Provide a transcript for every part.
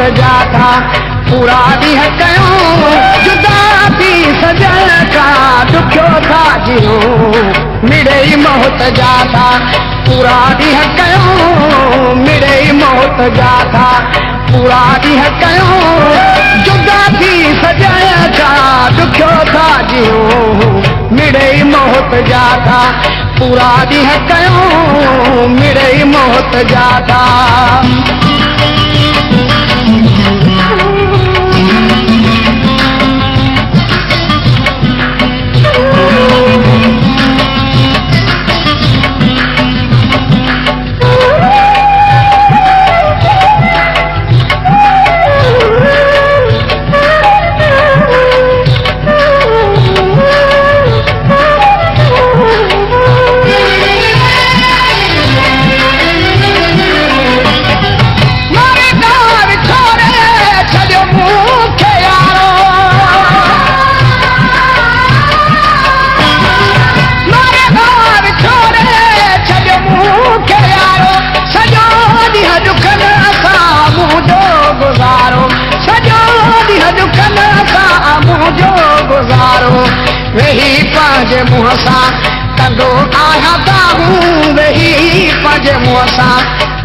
मौत जा था पूरा ॾींहं कयूं जुदा थी सजण खां ॾुखियो था जियूं मिड़े ई मौत जा था पूरा ॾींहं कयूं मिड़े ई मौत जा था पूरा ॾींहं कयूं जुदा थी सजण खां ॾुखियो था जियूं मिड़े ई मौत जा था पूरा ॾींहं कयूं मिड़े ई मौत जा था वेही पंहिंजे मुंहं सां कंदो आहियां ताहूं वेही पंहिंजे मुंहं सां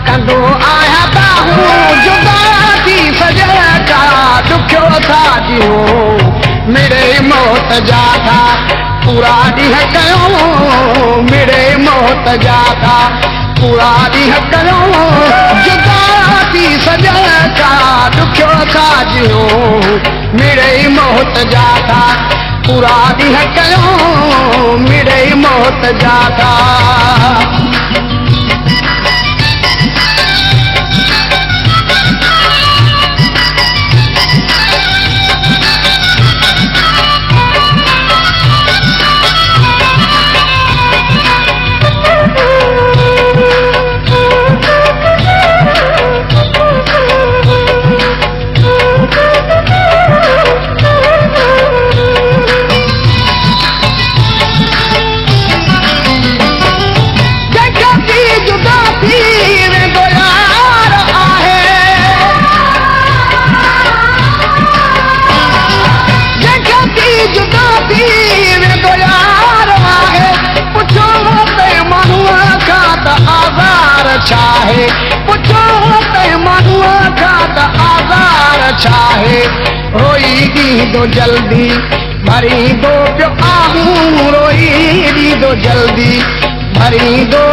कंदो आहियां ताहूं जुदा थी सजण खां ॾुखियो था जियूं मिड़े मौत जा था पूरा ॾींहं कयूं मिड़े मौत जा था पूरा ॾींहं कयूं जुदा थी सजण खां ॾुखियो था जियूं मिड़े मौत जा था पूरा ॾींहं कयूं मिड़े मौत जा था चाहे पुछो ते माण्हूअ खां त आज़ार छाहे रोई ॾींदो जल्दी भरींदो पियो आहूं रोई ॾींदो जल्दी भरींदो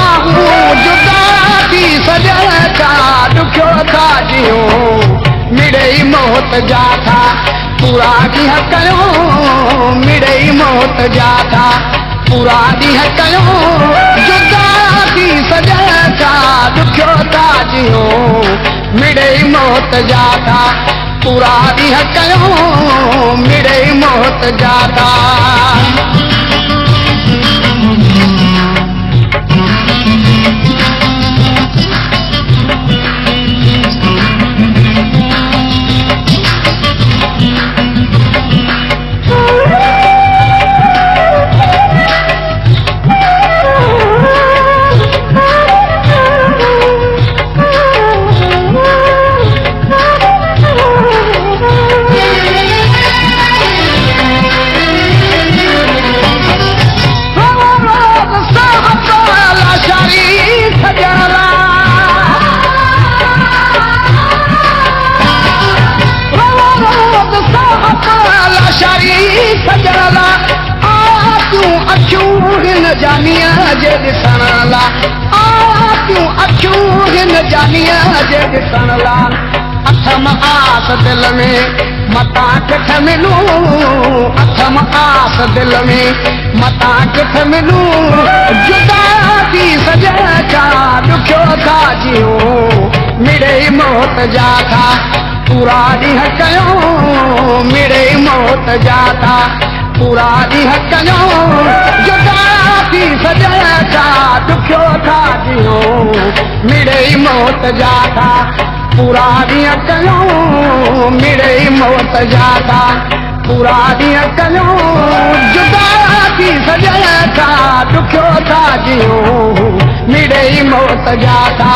आहूं जुदा थी सजण खां ॾुखियो था जियूं मिड़े मौत जा था पूरा ॾींहं कयूं मिड़े मौत जा था पूरा ॾींहं कयूं जुदा थी सजण खां ॾुखियो था जियूं मिड़े मौत जा था पूरा ॾींहं कयूं मिड़े मौत जा था जानिया जे ॾिसण ला आसियूं अखियूं हिन जानिया जे ॾिसण ला अथम आस दिल में मता किथ मिलूं अथम आस दिल में मता किथ मिलूं जुदा थी सजण खां ॾुखियो था जियूं मिड़े मौत जा था पूरा ॾींहं कयूं मिड़े मौत जा था पूरा ॾींहं कयूं जुदा थी सजण खां ॾुखियो था जियूं मिड़े मौत जा था पूरा ॾींहं कयूं मिड़े मौत जा था पूरा ॾींहं कयूं जुदा थी सजण खां ॾुखियो था जियूं मिड़े मौत जा था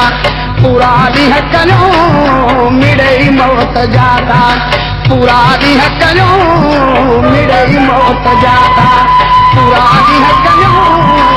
पूरा ॾींहं कयूं मिड़ई मौत जाता पूरा ॾींहं कयूं मिड़ई मौत जाता पूरा ॾींहं कयूं